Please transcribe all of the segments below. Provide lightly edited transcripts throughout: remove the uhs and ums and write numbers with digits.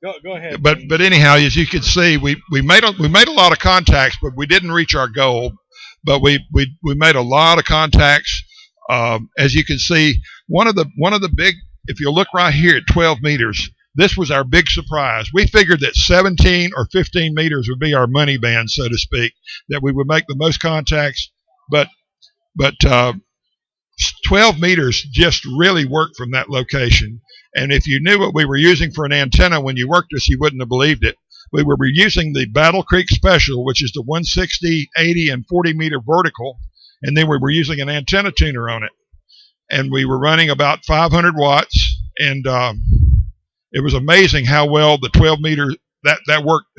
Go ahead. But anyhow, as you can see, we made a lot of contacts, but we didn't reach our goal. But we made a lot of contacts. As you can see, one of the big, if you look right here at 12 meters, this was our big surprise. We figured that 17 or 15 meters would be our money band, so to speak, that we would make the most contacts. But 12 meters just really worked from that location. And if you knew what we were using for an antenna when you worked us, you wouldn't have believed it. We were using the Battle Creek Special, which is the 160, 80, and 40 meter vertical, and then we were using an antenna tuner on it. And we were running about 500 watts, and it was amazing how well the 12 meter that worked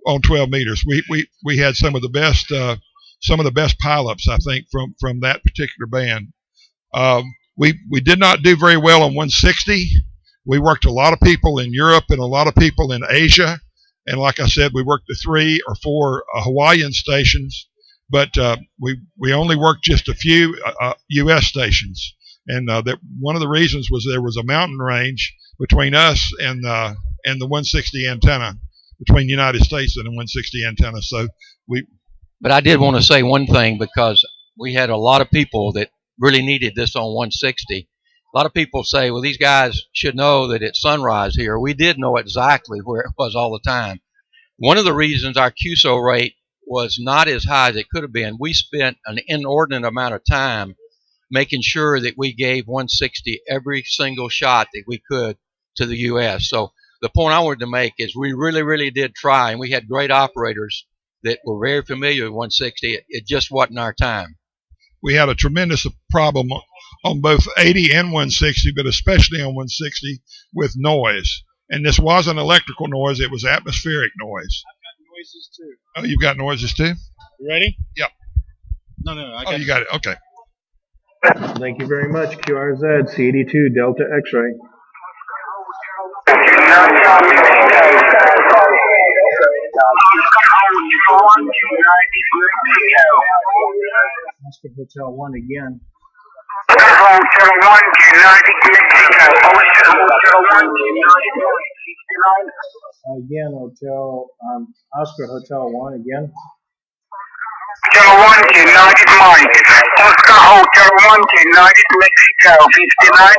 on 12 meters. We had some of the best pileups, I think, from that particular band. We did not do very well on 160. We worked a lot of people in Europe and a lot of people in Asia. And like I said, we worked the 3 or 4 Hawaiian stations, but we only worked just a few U.S. stations. And that one of the reasons was there was a mountain range between us and the 160 antenna, between the United States and the 160 antenna. So But I did want to say one thing, because we had a lot of people that really needed this on 160. A lot of people say, well, these guys should know that it's sunrise here. We did know exactly where it was all the time. One of the reasons our QSO rate was not as high as it could have been, we spent an inordinate amount of time making sure that we gave 160 every single shot that we could to the U.S. So the point I wanted to make is we really, really did try, and we had great operators that were very familiar with 160. It just wasn't our time. We had a tremendous problem on both 80 and 160, but especially on 160 with noise. And this wasn't electrical noise, it was atmospheric noise. I've got noises too. Oh, you've got noises too? You ready? Yep. No. You got it. Okay. Thank you very much. QRZ, C82, Delta X-ray. Oscar Hotel 1 again. Hotel 1, United Mexico. Hotel 1, United 69. Again, Oscar Hotel 1 again. Hotel 1, United Mike. Oscar Hotel 1, United Mexico, 59.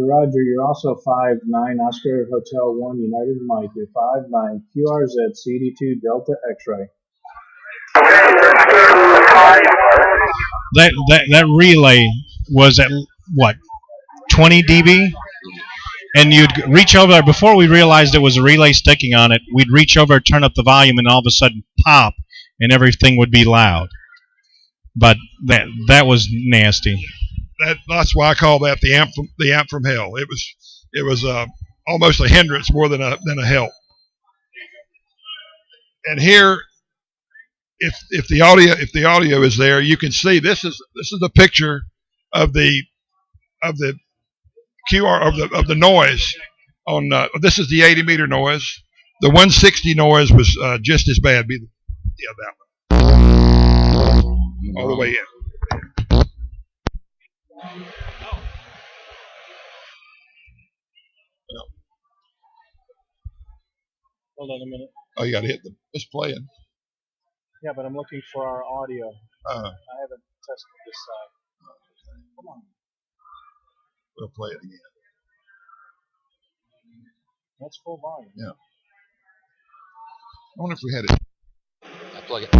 Roger, you're also 5-9, Oscar Hotel 1, United Mike. You're 5-9, QRZ, CD2, Delta X-ray. That relay was at what, 20 dB? And you'd reach over, before we realized it was a relay sticking on it, we'd reach over, turn up the volume, and all of a sudden pop, and everything would be loud. But that was nasty. That's why I call that the amp from hell. It was almost a hindrance more than a help. And here, if the audio is there, you can see this is a picture of the QR of the noise on. This is the 80 meter noise. The 160 noise was just as bad. That one. All the way in. Hold on a minute. Oh, you got to hit them. It's playing. Yeah, but I'm looking for our audio. I haven't tested this side. Come on. We'll play it again. That's full volume. Yeah. I wonder if we had it. I plug it.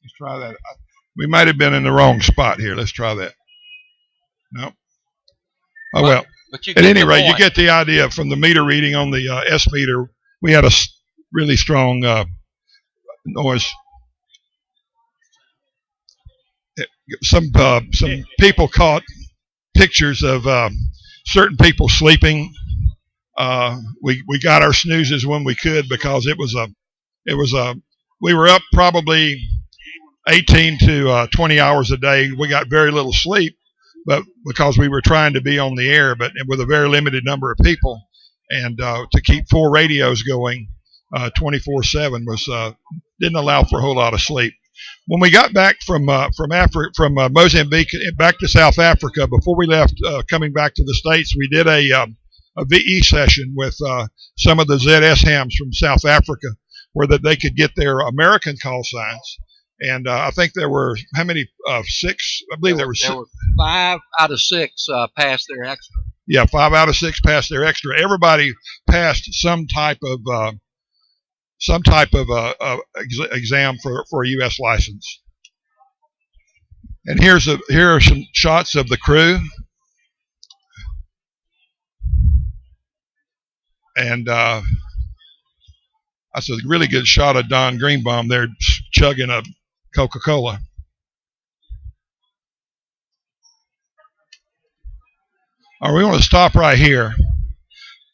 Let's try that. We might have been in the wrong spot here. Let's try that. Nope. Oh, well. At any rate, you get the idea from the meter reading on the S meter. We had a really strong noise. Some people caught pictures of certain people sleeping. We got our snoozes when we could, because we were up probably 18 to 20 hours a day. We got very little sleep, but because we were trying to be on the air, but with a very limited number of people, and to keep 4 radios going 24/7 was didn't allow for a whole lot of sleep. When we got back from Mozambique back to South Africa, before we left, coming back to the States, we did a VE session with some of the ZS hams from South Africa, where that they could get their American call signs. And I think there were how many? 6. I believe there were 5 out of 6 passed their extra. Yeah, 5 out of 6 passed their extra. Everybody passed some type of exam for a U.S. license. And here are some shots of the crew. And that's a really good shot of Don Greenbaum there chugging a Coca-Cola. All right, we want to stop right here.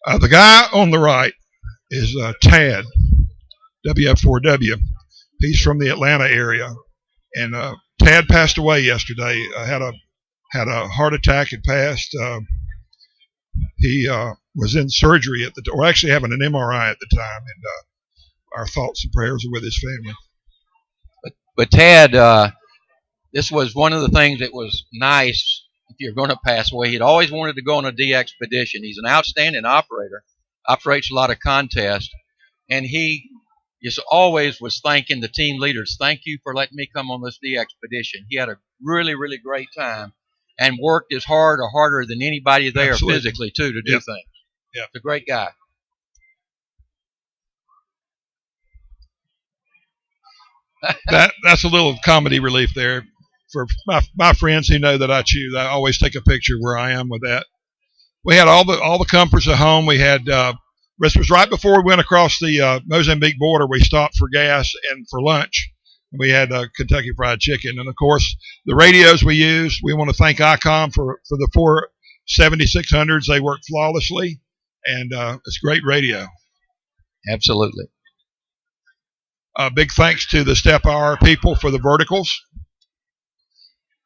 The guy on the right is Tad, WF4W. He's from the Atlanta area. And Tad passed away yesterday. Had a heart attack and passed. He was in surgery or actually having an MRI at the time, and our thoughts and prayers are with his family. But Tad, this was one of the things that was nice. If you're going to pass away, he'd always wanted to go on a DXpedition. He's an outstanding operator, operates a lot of contests, and he just always was thanking the team leaders. Thank you for letting me come on this DXpedition. He had a really, really great time and worked as hard or harder than anybody there physically, too, to do things. Yeah. He's a great guy. That's a little comedy relief there. For my friends who know that I chew, I always take a picture where I am with that. We had all the comforts at home. We had this was right before we went across the Mozambique border. We stopped for gas and for lunch. We had Kentucky Fried Chicken, and of course the radios we used. We want to thank Icom for the 4 7600s. They work flawlessly, and it's great radio. Absolutely. Big thanks to the Step Hour people for the verticals,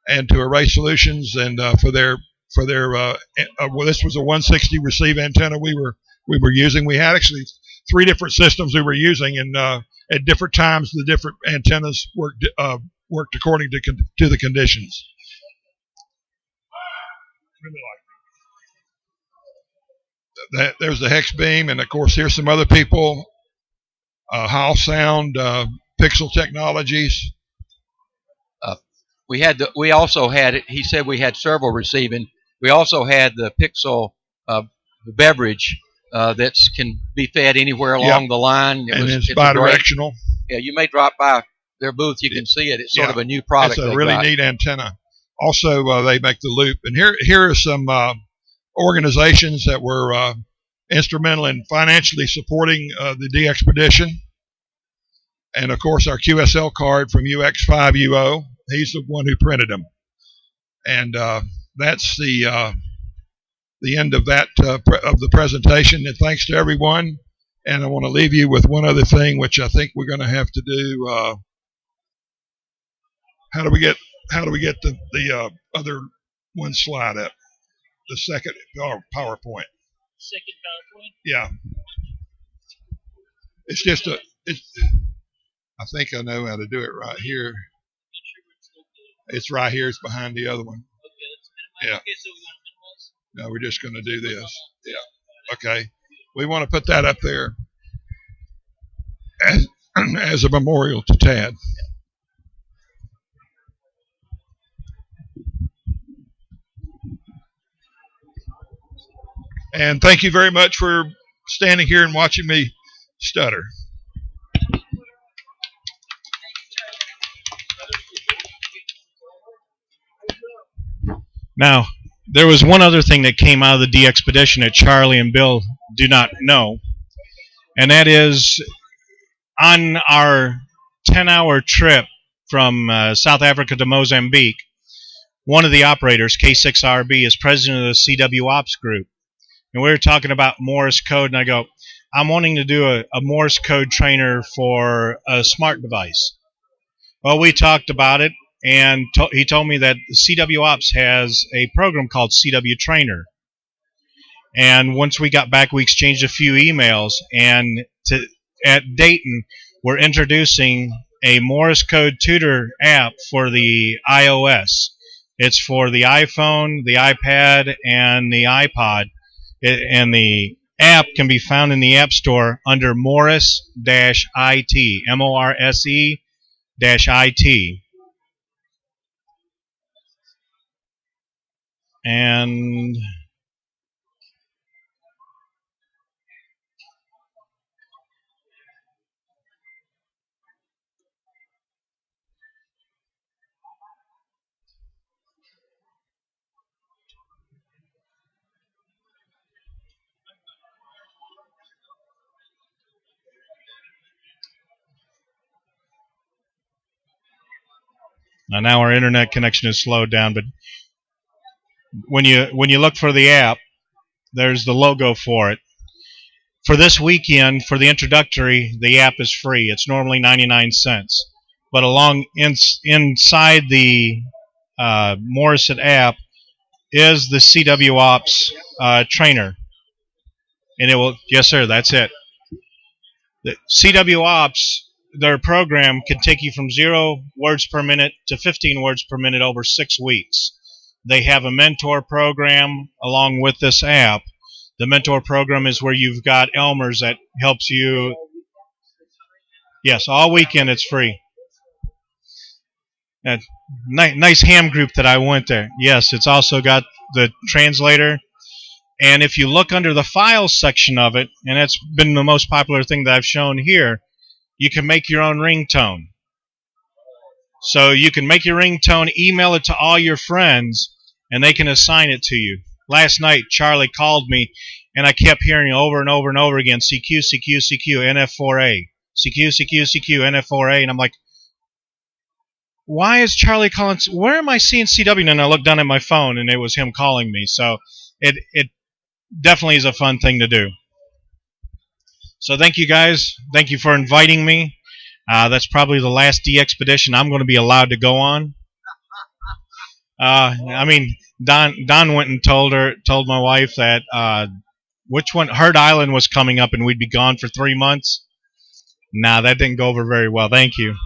and to Array Solutions and for their well, this was a 160 receive antenna we were using. We had actually 3 different systems we were using, and at different times the different antennas worked according to the conditions. Really like that. There's the hex beam, and of course here's some other people. Howl Sound, Pixel Technologies. We also had it. He said we had several receiving. We also had the Pixel beverage that can be fed anywhere along the line. It's bidirectional. Yeah, you may drop by their booth. You can see it. It's sort of a new product. It's a really neat antenna. Also, they make the loop. And here are some organizations that were instrumental in financially supporting the DXpedition. And of course, our QSL card from UX5UO. He's the one who printed them. And that's the end of that of the presentation. And thanks to everyone. And I want to leave you with one other thing, which I think we're going to have to do. How do we get the other one slide up? The second PowerPoint. Second PowerPoint? Yeah. It's just I think I know how to do it right here. It's right here. It's behind the other one. Okay, let's minimize. Yeah. Okay, so we want to minimize? No, we're just going to do this. Yeah. Okay. We want to put that up there as a memorial to Tad. And thank you very much for standing here and watching me stutter. Now, there was one other thing that came out of the DXpedition that Charlie and Bill do not know, and that is on our 10-hour trip from South Africa to Mozambique, one of the operators, K6RB, is president of the CW Ops group. And we were talking about Morse code, and I go, I'm wanting to do a Morse code trainer for a smart device. Well, we talked about it, and he told me that CW Ops has a program called CW Trainer. And once we got back, we exchanged a few emails, and at Dayton, we're introducing a Morse code tutor app for the iOS. It's for the iPhone, the iPad, and the iPod. And the app can be found in the App Store under Morse-IT, MORSE-IT. And now our internet connection is slowed down, but when you look for the app, there's the logo for it. For this weekend, for the introductory, the app is free. It's normally 99 cents. But inside the Morrison app is the CW Ops trainer. And it will, yes sir, that's it. The CW Ops, their program can take you from 0 words per minute to 15 words per minute over 6 weeks. They have a mentor program along with this app. The mentor program is where you've got Elmer's that helps you. Yes, all weekend it's free. Nice ham group that I went there. Yes, it's also got the translator. And if you look under the files section of it, and that's been the most popular thing that I've shown here, you can make your own ringtone. So you can make your ringtone, email it to all your friends, and they can assign it to you. Last night, Charlie called me, and I kept hearing over and over and over again, CQ, CQ, CQ, NF4A. CQ, CQ, CQ, NF4A. And I'm like, why is Charlie calling? Where am I seeing CW? And I looked down at my phone, and it was him calling me. So it definitely is a fun thing to do. So thank you guys. Thank you for inviting me. That's probably the last DXpedition I'm going to be allowed to go on. I mean, Don went and told my wife that Herd Island was coming up and we'd be gone for 3 months. Nah, that didn't go over very well. Thank you.